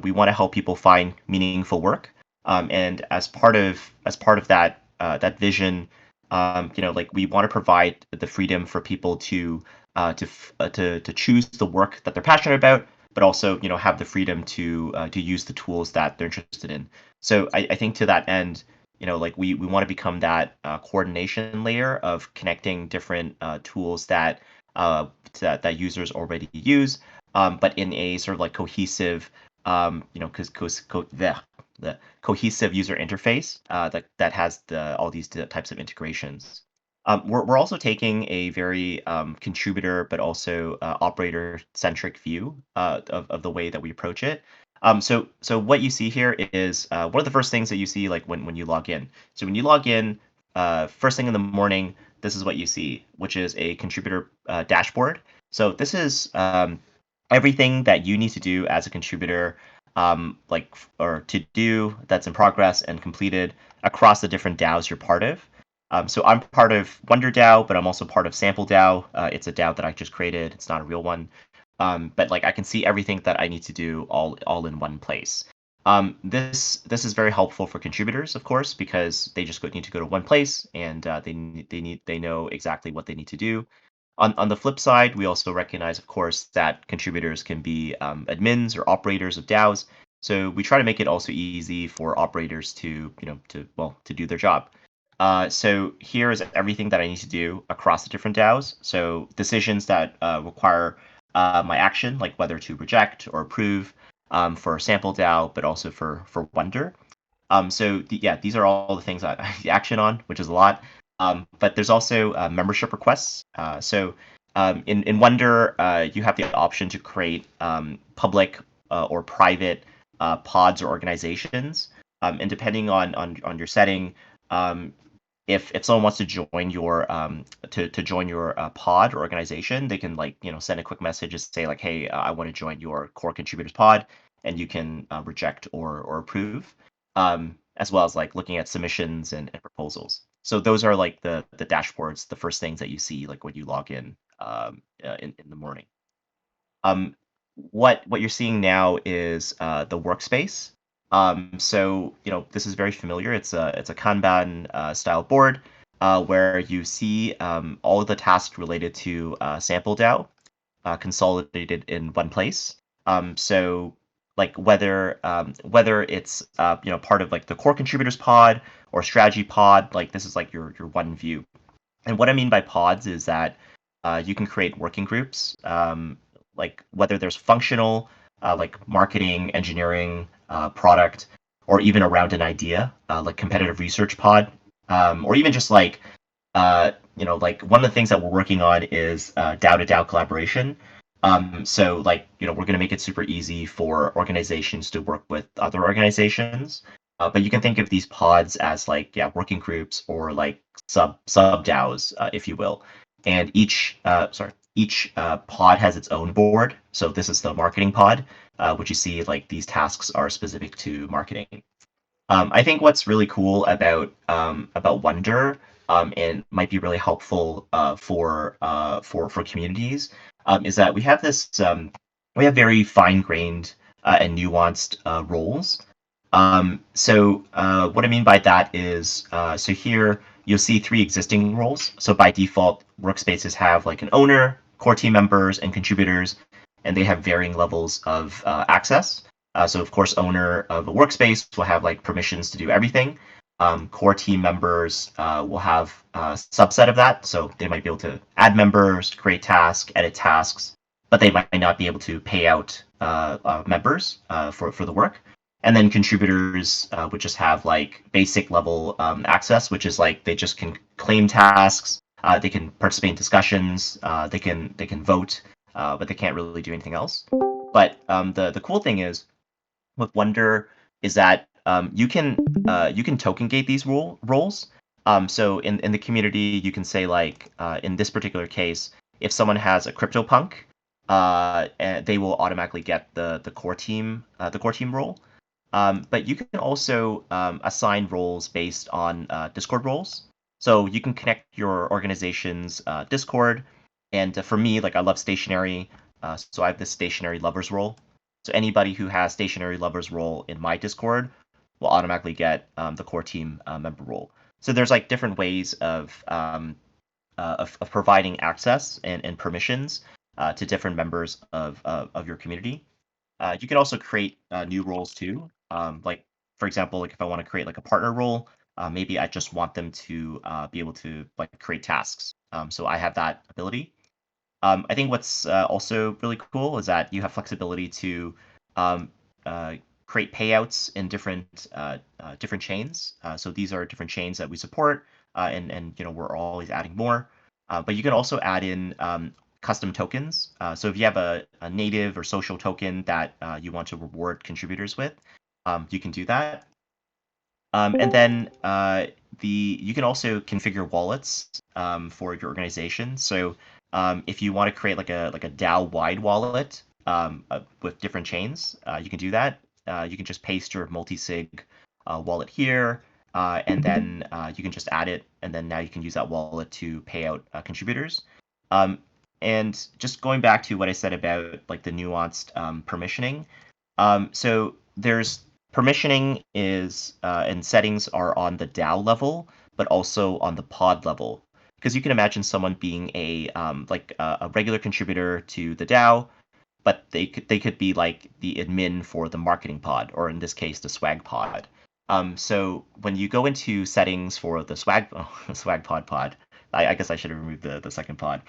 we want to help people find meaningful work. And as part of that vision, like we want to provide the freedom for people to choose the work that they're passionate about, but also have the freedom to use the tools that they're interested in. So I think to that end, like we want to become that coordination layer of connecting different tools that users already use, but in a sort of like cohesive, the cohesive user interface that has all these types of integrations. We're also taking a very contributor but also operator centric view of the way that we approach it. So what you see here is one of the first things that you see like when you log in. So when you log in, first thing in the morning, this is what you see, which is a contributor dashboard. So this is everything that you need to do as a contributor, or to do that's in progress and completed across the different DAOs you're part of. So I'm part of Wonder DAO, but I'm also part of Sample DAO. It's a DAO that I just created. It's not a real one. But like I can see everything that I need to do all in one place. This is very helpful for contributors, of course, because they just need to go to one place and they know exactly what they need to do. On the flip side, we also recognize, of course, that contributors can be admins or operators of DAOs. So we try to make it also easy for operators to do their job. So here is everything that I need to do across the different DAOs. So decisions that require my action, like whether to reject or approve, for Sample DAO, but also for Wonder. So these are all the things that I action on, which is a lot. But there's also membership requests. In Wonder, you have the option to create public or private pods or organizations. And depending on your setting, if someone wants to join your pod or organization, they can send a quick message and say like, hey, I want to join your core contributors pod, and you can reject or approve, as well as like looking at submissions and proposals. So those are like the dashboards, the first things that you see like when you log in the morning. What you're seeing now is the workspace. So this is very familiar. It's a Kanban style board where you see all of the tasks related to Sample DAO consolidated in one place. So like whether it's part of like the core contributors pod or strategy pod, like this is like your one view. And what I mean by pods is that you can create working groups, like whether there's functional, like marketing, engineering, product, or even around an idea, like competitive research pod, or even just like one of the things that we're working on is DAO to DAO collaboration. So like we're going to make it super easy for organizations to work with other organizations. But you can think of these pods as like working groups or like sub DAOs, if you will. And each pod has its own board. So this is the marketing pod, which you see like these tasks are specific to marketing. I think what's really cool about Wonder, and might be really helpful for communities, is that we have very fine grained and nuanced roles. So what I mean by that is, so here you'll see three existing roles. So by default, workspaces have like an owner, core team members, and contributors, and they have varying levels of access. So of course, owner of a workspace will have like permissions to do everything. Core team members will have a subset of that, so they might be able to add members, create tasks, edit tasks, but they might not be able to pay out members for the work. And then contributors would just have like basic level access, which is like they just can claim tasks, they can participate in discussions, they can vote, but they can't really do anything else. But the cool thing is with Wonder is that you can token gate these roles. So in the community, you can say like in this particular case, if someone has a CryptoPunk, they will automatically get the core team role. But you can also assign roles based on Discord roles. So you can connect your organization's Discord. And for me, like I love stationery, so I have this stationery lovers role. So anybody who has stationary lovers role in my Discord will automatically get the core team member role. So there's like different ways of providing access and permissions to different members of your community. You can also create new roles too. Like for example, like if I want to create like a partner role, maybe I just want them to be able to like create tasks. So I have that ability. I think what's also really cool is that you have flexibility to um, uh, create payouts in different chains. So these are different chains that we support, and we're always adding more. But you can also add in custom tokens. So if you have a native or social token that you want to reward contributors with, you can do that. And then you can also configure wallets for your organization. So if you want to create like a DAO wide wallet with different chains, you can do that. You can just paste your multi-sig wallet here, and then you can just add it, and then now you can use that wallet to pay out contributors. Um, and just going back to what I said about like the nuanced permissioning, so there's permissioning is and settings are on the DAO level, but also on the pod level. Because you can imagine someone being a regular contributor to the DAO, but they could be like the admin for the marketing pod, or in this case, the swag pod. So when you go into settings for the swag swag pod, I guess I should have removed the second pod.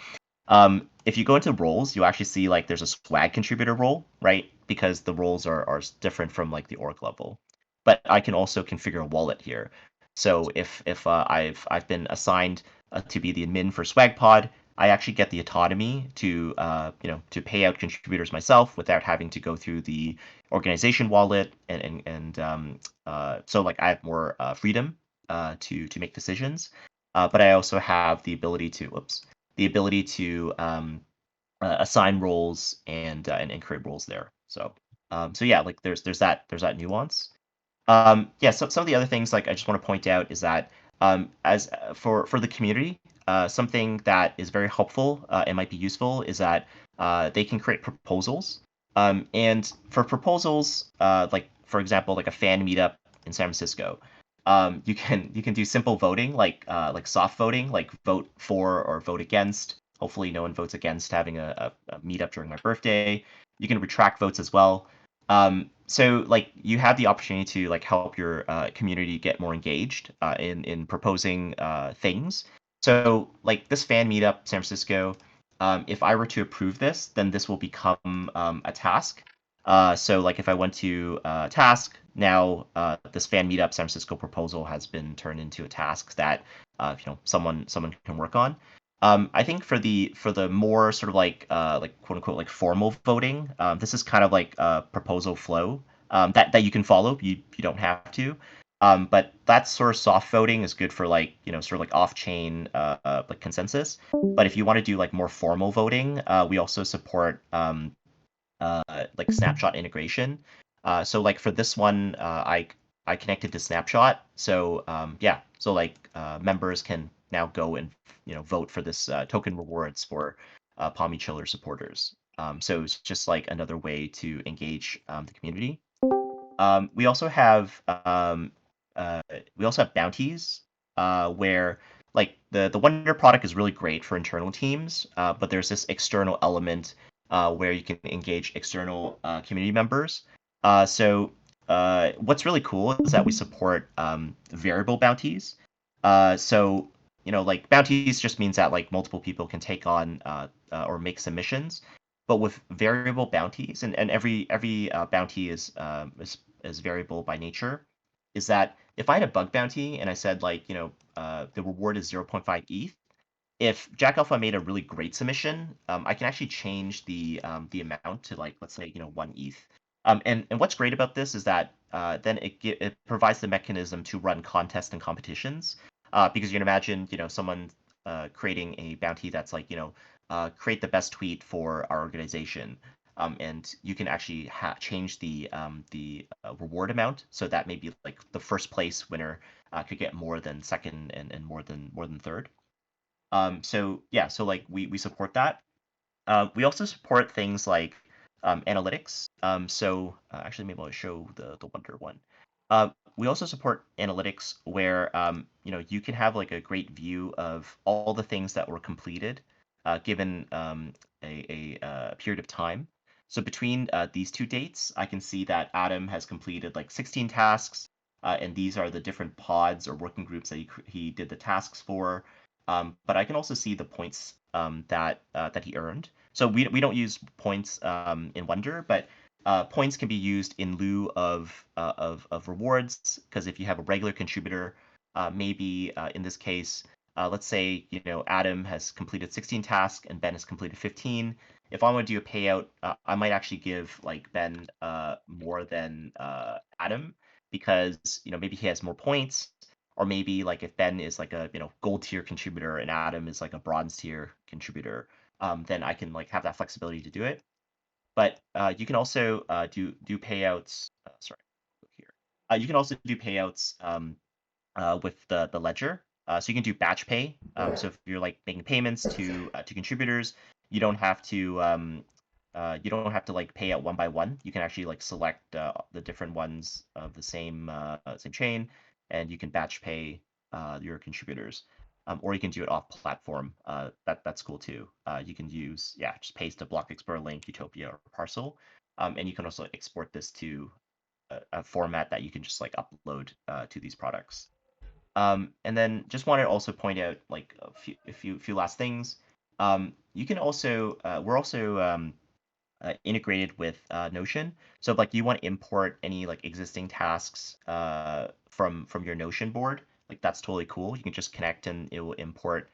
If you go into roles, you actually see like there's a swag contributor role, right? Because the roles are different from like the org level. But I can also configure a wallet here. So if I've been assigned to be the admin for SwagPod, I actually get the autonomy to to pay out contributors myself without having to go through the organization wallet and so like I have more freedom to make decisions. But I also have the ability to assign roles and create roles there. So yeah, like there's that nuance. Yeah, so some of the other things like I just want to point out is that as for the community, something that is very helpful and might be useful is that they can create proposals. And for proposals, like for example, like a fan meetup in San Francisco, you can do simple voting, like soft voting, like vote for or vote against. Hopefully, no one votes against having a meetup during my birthday. You can retract votes as well. So like you have the opportunity to like help your community get more engaged in proposing things. So like this fan meetup, San Francisco, if I were to approve this, then this will become a task. So like if I went to task now, this fan meetup San Francisco proposal has been turned into a task that someone can work on. I think for the more sort of like quote unquote like formal voting, this is kind of like a proposal flow that you can follow. You don't have to. But that sort of soft voting is good for like sort of like off chain like consensus. But if you want to do like more formal voting, we also support like snapshot integration. So like for this one, I connected to Snapshot. So yeah, so like members can now go and vote for this token rewards for Palmy Chiller supporters. So it's just like another way to engage the community. We also have uh, bounties where like the Wonder product is really great for internal teams, but there's this external element where you can engage external community members. So what's really cool is that we support variable bounties. So like bounties just means that like multiple people can take on or make submissions. But with variable bounties, and every bounty is variable by nature, is that if I had a bug bounty and I said like the reward is 0.5 ETH, if Jack Alpha made a really great submission, I can actually change the amount to like let's say 1 ETH. And what's great about this is that then it provides the mechanism to run contests and competitions, because you can imagine someone creating a bounty that's like create the best tweet for our organization. And you can actually change the reward amount so that maybe like the first place winner could get more than second and more than third. So yeah, so like we support that. We also support things like analytics. Actually, maybe I'll show the Wonder one. We also support analytics where you can have like a great view of all the things that were completed given a period of time. So between these two dates, I can see that Adam has completed like 16 tasks, and these are the different pods or working groups that he did the tasks for. But I can also see the points that he earned. So we don't use points in Wonder, but points can be used in lieu of rewards. Because if you have a regular contributor, maybe in this case, let's say Adam has completed 16 tasks and Ben has completed 15. If I want to do a payout, I might actually give like Ben more than Adam because maybe he has more points, or maybe like if Ben is like a gold tier contributor and Adam is like a bronze tier contributor, then I can like have that flexibility to do it. But you can also do payouts. Sorry, go here. You can also do payouts with the ledger. So you can do batch pay. So if you're like making payments to contributors, you don't have to like pay out one by one. You can actually like select the different ones of the same chain, and you can batch pay your contributors. Or you can do it off platform. That's cool too. You can use just paste a Block Explorer link, Utopia, or Parcel, and you can also export this to a format that you can just like upload to these products. And then just want to also point out like a few last things. You can also we're also integrated with Notion. So if, like you want to import any like existing tasks from your Notion board, like that's totally cool. You can just connect and it'll import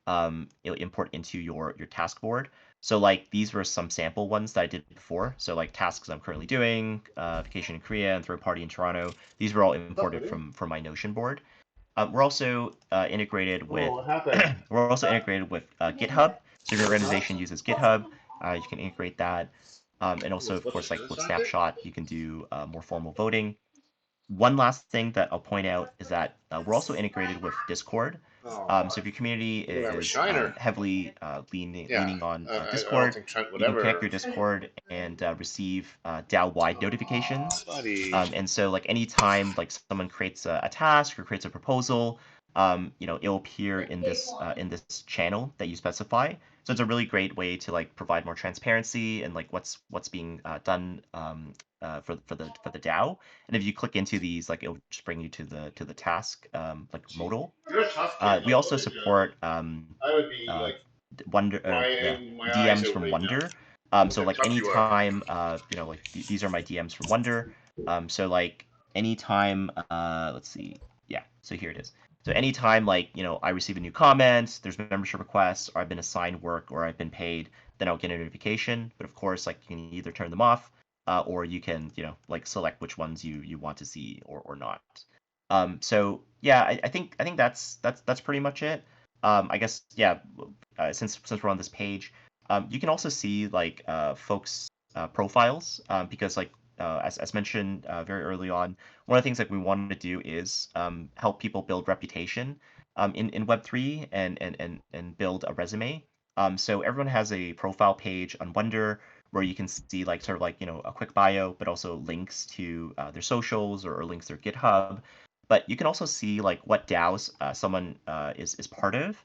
into your task board. So like these were some sample ones that I did before. So like tasks I'm currently doing, vacation in Korea and third party in Toronto. These were all imported from my Notion board. We're also integrated with Oh, what happened? we're also integrated with GitHub. So if your Huh? organization uses GitHub, you can integrate that. And also, of What's course, this? like This with something? Snapshot, you can do more formal voting. One last thing that I'll point out is that we're also integrated with Discord. Oh, So if your community you don't have a is shiner. heavily leaning Yeah, leaning on I don't Discord, think Trent would you can connect ever. your Discord and receive DAO-wide notifications. Buddy. And so, like anytime like someone creates a task or creates a proposal, it'll appear in this channel that you specify. So it's a really great way to like provide more transparency and like what's being done for the DAO. And if you click into these, like it'll just bring you to the task like modal. You're a tough kid. We Like, also what did you? support I would be uh, like Wonder crying my eyes DMs out from right now. Wonder. Look So how like tough you are. anytime like these are my DMs from Wonder. So like anytime let's see, yeah. So here it is. So anytime like I receive a new comment, there's membership requests, or I've been assigned work, or I've been paid, then I'll get a notification. But of course, like you can either turn them off, or you can like select which ones you want to see or not. So yeah, I think that's pretty much it. I guess yeah. Since we're on this page, you can also see like folks' profiles because like as mentioned very early on, one of the things that we wanted to do is help people build reputation in Web3 and build a resume. So everyone has a profile page on Wonder where you can see like sort of like a quick bio, but also links to their socials or links to their GitHub. But you can also see like what DAOs someone is part of,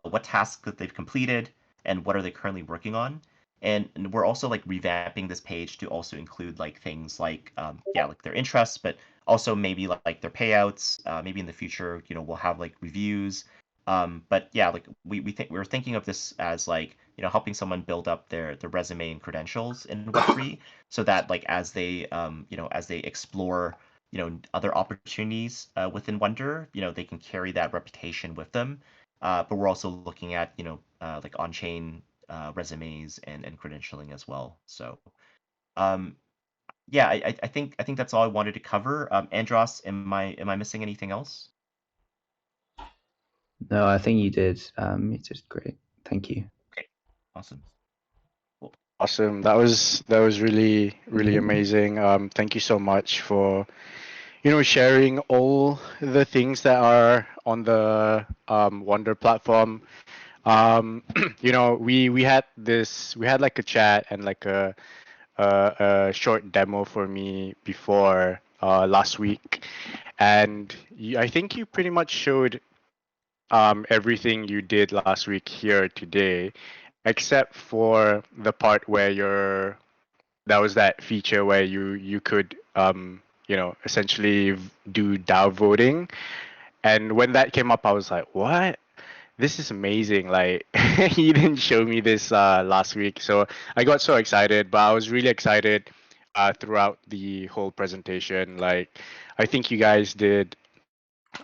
what tasks that they've completed, and what are they currently working on. And we're also like revamping this page to also include like things like like their interests, but also maybe like their payouts. Maybe in the future, we'll have like reviews. But yeah, like we're thinking of this as like helping someone build up their resume and credentials in Web3, so that like as they explore other opportunities within Wonder, they can carry that reputation with them. But we're also looking at like on-chain resumes and credentialing as well. So um, yeah, I think that's all I wanted to cover. Andros, am I missing anything else? No, I think you did. You did great. Thank you. Okay, awesome. Cool. Awesome. That was really amazing. Thank you so much for sharing all the things that are on the Wonder platform. We had like a chat and like a short demo for me before last week, and I think you pretty much showed everything you did last week here today, except for the part where that was that feature where you could essentially do DAO voting. And when that came up, I was like, what? This is amazing. Like, he didn't show me this last week. So I got so excited, but I was really excited throughout the whole presentation. Like, I think you guys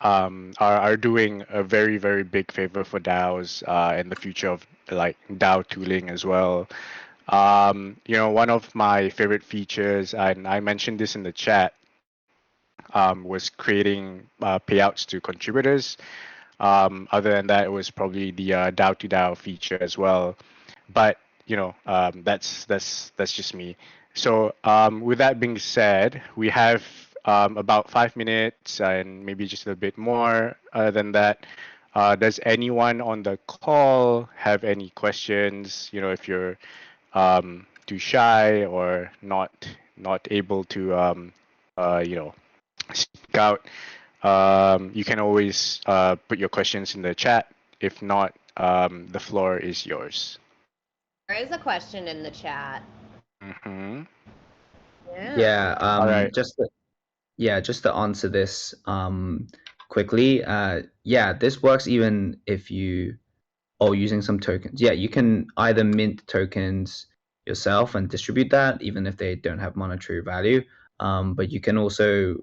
are doing a very, very big favor for DAOs in the future of like DAO tooling as well. One of my favorite features, and I mentioned this in the chat, was creating payouts to contributors. Other than that, it was probably the DAO to DAO feature as well. But that's just me. So with that being said, we have about 5 minutes and maybe just a little bit more than that. Does anyone on the call have any questions? If you're too shy or not able to speak out, you can always put your questions in the chat. If not, the floor is yours. There is a question in the chat. Mm-hmm. Yeah. All right. Just to answer this quickly. This works even if you are using some tokens. Yeah, you can either mint tokens yourself and distribute that, even if they don't have monetary value. But you can also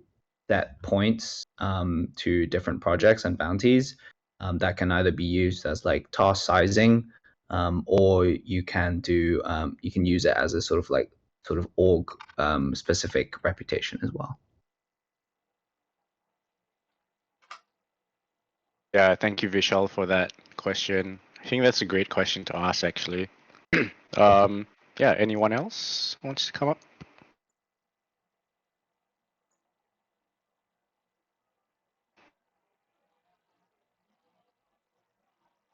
set points to different projects and bounties that can either be used as like task sizing, or you can use it as a sort of org specific reputation as well. Yeah, thank you, Vishal, for that question. I think that's a great question to ask, actually. Anyone else wants to come up?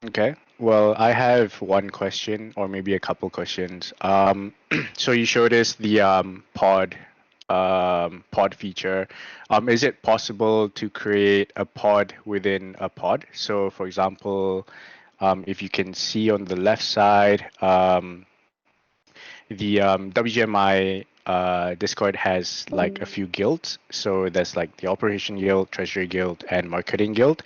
Okay. Well, I have one question, or maybe a couple questions. So you showed us the pod feature. Is it possible to create a pod within a pod? So, for example, if you can see on the left side, the WGMI Discord has like a few guilds. So there's like the Operation Guild, Treasury Guild, and Marketing Guild.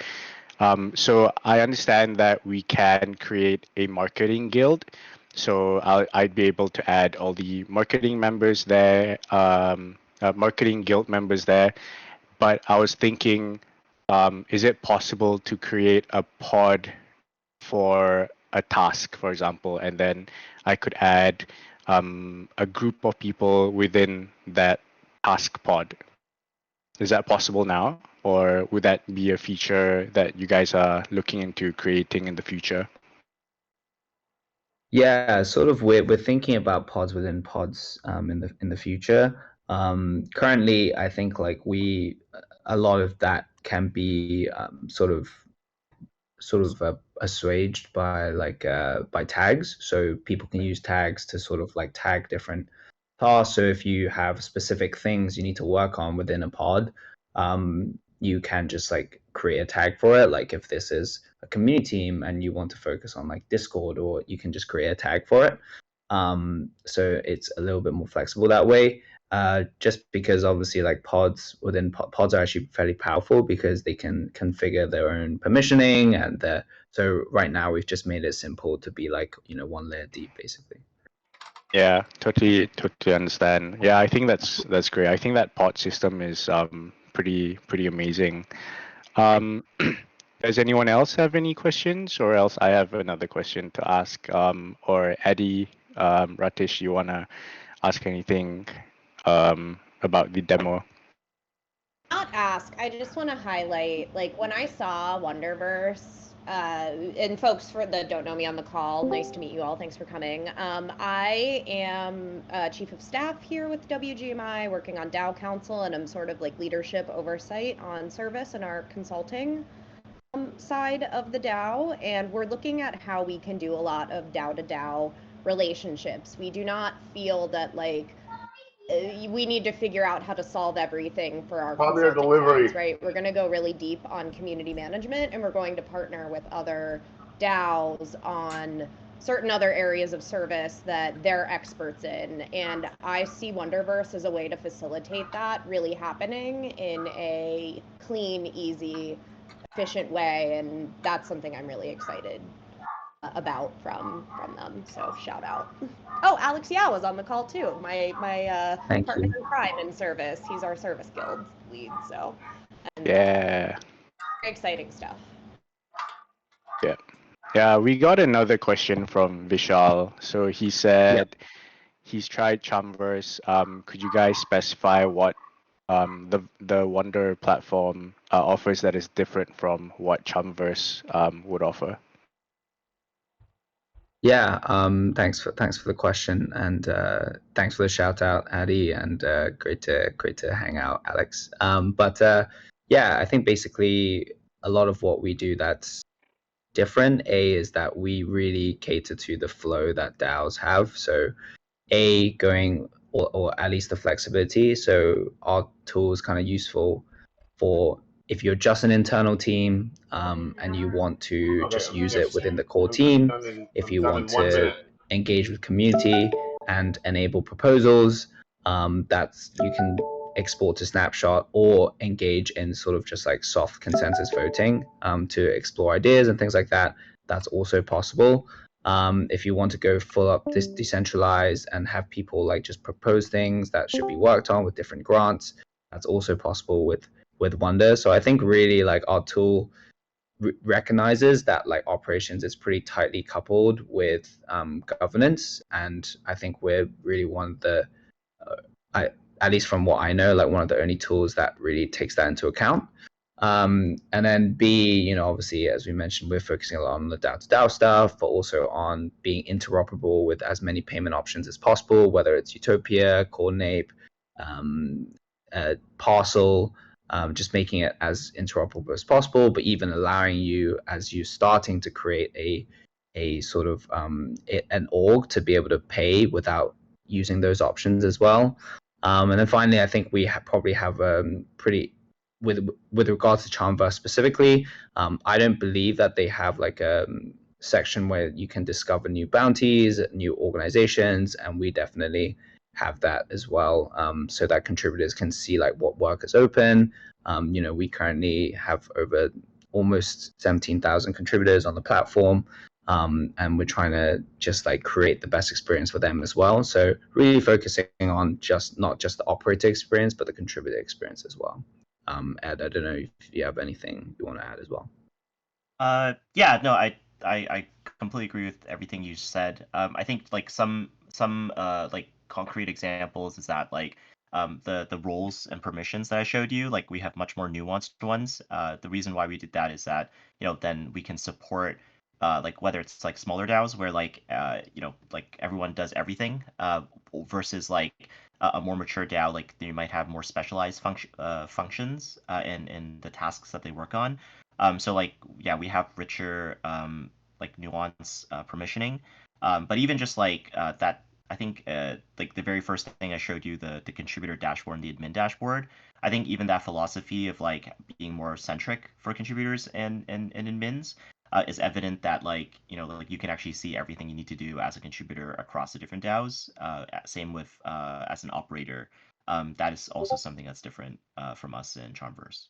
So I understand that we can create a marketing guild. So I'd be able to add all the marketing members there, marketing guild members there. But I was thinking, is it possible to create a pod for a task, for example, and then I could add a group of people within that task pod? Is that possible now, or would that be a feature that you guys are looking into creating in the future? Yeah, sort of. We're thinking about pods within pods in the future. Currently, I think like a lot of that can be sort of assuaged by by tags. So people can use tags to sort of like tag different tasks. So if you have specific things you need to work on within a pod, you can just like create a tag for it. Like if this is a community team and you want to focus on like Discord, or you can just create a tag for it. So it's a little bit more flexible that way. Just because obviously like pods are actually fairly powerful because they can configure their own permissioning, and so right now we've just made it simple to be like one layer deep basically. Yeah, totally understand. Yeah, I think that's great. I think that pod system is pretty amazing. Does anyone else have any questions, or else I have another question to ask? Or Eddie, Ratish, you wanna ask anything about the demo? Not ask. I just want to highlight, like when I saw Wonderverse, and folks that don't know me on the call, nice to meet you all. Thanks for coming. I am chief of staff here with WGMI, working on DAO Council, and I'm sort of like leadership oversight on service and our consulting side of the DAO. And we're looking at how we can do a lot of DAO to DAO relationships. We do not feel that like we need to figure out how to solve everything for our Premier consulting delivery. clients, right? We're going to go really deep on community management, and we're going to partner with other DAOs on certain other areas of service that they're experts in. And I see Wonderverse as a way to facilitate that really happening in a clean, easy, efficient way. And that's something I'm really excited about from them. So shout out. Oh, Alex Yao was on the call too. My Thank partner you. in crime in service. He's our service guild lead. So and Yeah. exciting stuff. Yeah. Yeah, we got another question from Vishal. So he said he's tried Chumverse. Could you guys specify what the Wonder platform offers that is different from what Chumverse would offer? Yeah, thanks for the question, and thanks for the shout out, Addy, and great to hang out, Alex. But yeah, I think basically a lot of what we do that's different. Is that we really cater to the flow that DAOs have. So going or at least the flexibility. So our tool is kind of useful for if you're just an internal team and you want to Okay, just okay, use okay. it within the core I'm team, if I'm you done want in 1 to minute. engage with community and enable proposals, that's you can export to snapshot or engage in sort of just like soft consensus voting to explore ideas and things like that. That's also possible. If you want to go full up decentralized and have people like just propose things that should be worked on with different grants, that's also possible with Wonder. So I think really like our tool recognizes that like operations is pretty tightly coupled with governance, and I think we're really one of the at least from what I know, like one of the only tools that really takes that into account. And then B, obviously, as we mentioned, we're focusing a lot on the DAO to DAO stuff, but also on being interoperable with as many payment options as possible, whether it's Utopia, Coordinate, Parcel, just making it as interoperable as possible, but even allowing you, as you're starting to create a sort of an org, to be able to pay without using those options as well. And then finally, I think we probably have pretty with regards to Charmverse specifically. I don't believe that they have like a section where you can discover new bounties, new organizations, and we definitely have that as well, so that contributors can see like what work is open. We currently have over almost 17,000 contributors on the platform, and we're trying to just like create the best experience for them as well. So really focusing on not just the operator experience, but the contributor experience as well. Ed, I don't know if you have anything you want to add as well. Yeah, no, I completely agree with everything you said. I think like some like concrete examples is that like the roles and permissions that I showed you, like we have much more nuanced ones. The reason why we did that is that then we can support like whether it's like smaller DAOs where like like everyone does everything versus like a more mature DAO, like you might have more specialized functions in the tasks that they work on. So like yeah, we have richer like nuance permissioning, but even just like that, I think like the very first thing I showed you, the contributor dashboard and the admin dashboard. I think even that philosophy of like being more centric for contributors and admins is evident that like like you can actually see everything you need to do as a contributor across the different DAOs. Same with as an operator. That is also something that's different from us in Charmverse.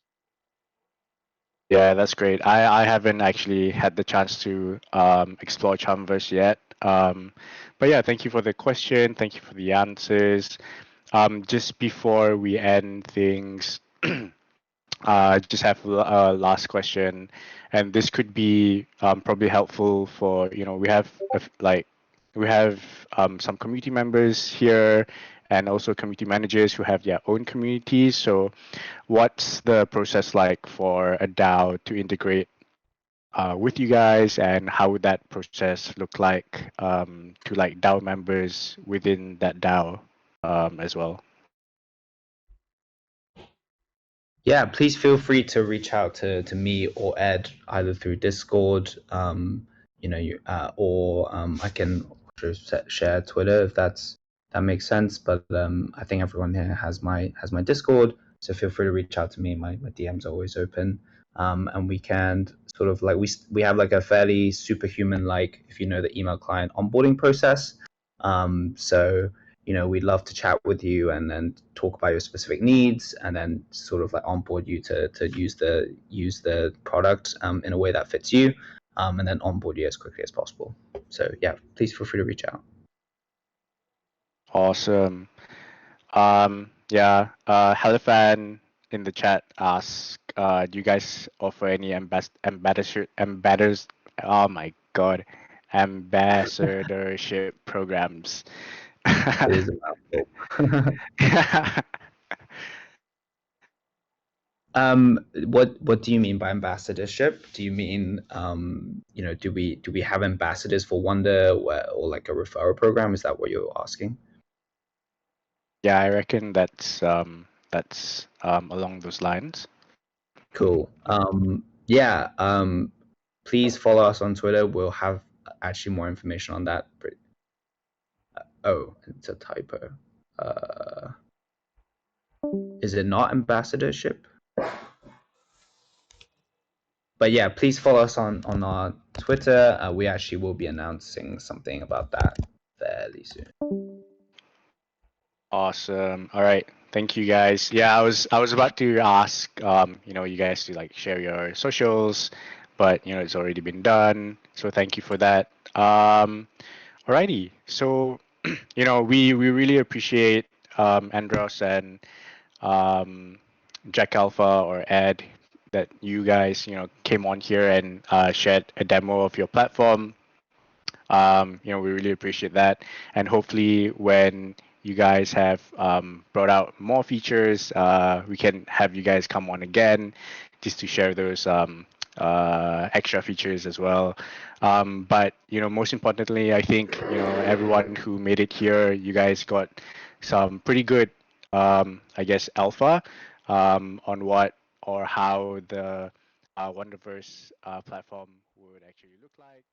Yeah, that's great. I haven't actually had the chance to explore Chumverse yet. But yeah, thank you for the question. Thank you for the answers. Just before we end things, I just have a last question, and this could be probably helpful for we have we have some community members here, and also community managers who have their own communities. So, what's the process like for a DAO to integrate with you guys, and how would that process look like to like DAO members within that DAO as well? Yeah, please feel free to reach out to me or Ed either through Discord, or I can share Twitter if that makes sense. But I think everyone here has my Discord, so feel free to reach out to me. My DMs are always open, and we can sort of like we have like a fairly superhuman, like, if you know, the email client onboarding process. So we'd love to chat with you and then talk about your specific needs, and then sort of like onboard you to use the product in a way that fits you, and then onboard you as quickly as possible. So yeah, please feel free to reach out. Awesome. Yeah. Helifan in the chat asks, do you guys offer any ambassadors? Oh my God, ambassadorship programs? It is a mouthful. What do you mean by ambassadorship? Do you mean do we have ambassadors for Wonder, or like a referral program? Is that what you're asking? Yeah, I reckon that's along those lines. Cool. Yeah. Please follow us on Twitter. We'll have actually more information on that. Oh, it's a typo. Is it not ambassadorship? But yeah, please follow us on our Twitter. We actually will be announcing something about that fairly soon. Awesome. All right. Thank you guys. Yeah, I was about to ask you guys to like share your socials, but it's already been done. So thank you for that. Alrighty. So we really appreciate Andros and Jack Alpha or Ed, that you guys came on here and shared a demo of your platform. We really appreciate that, and hopefully when you guys have brought out more features, we can have you guys come on again just to share those extra features as well. But most importantly, I think everyone who made it here, you guys got some pretty good, I guess, alpha on what or how the Wonderverse platform would actually look like.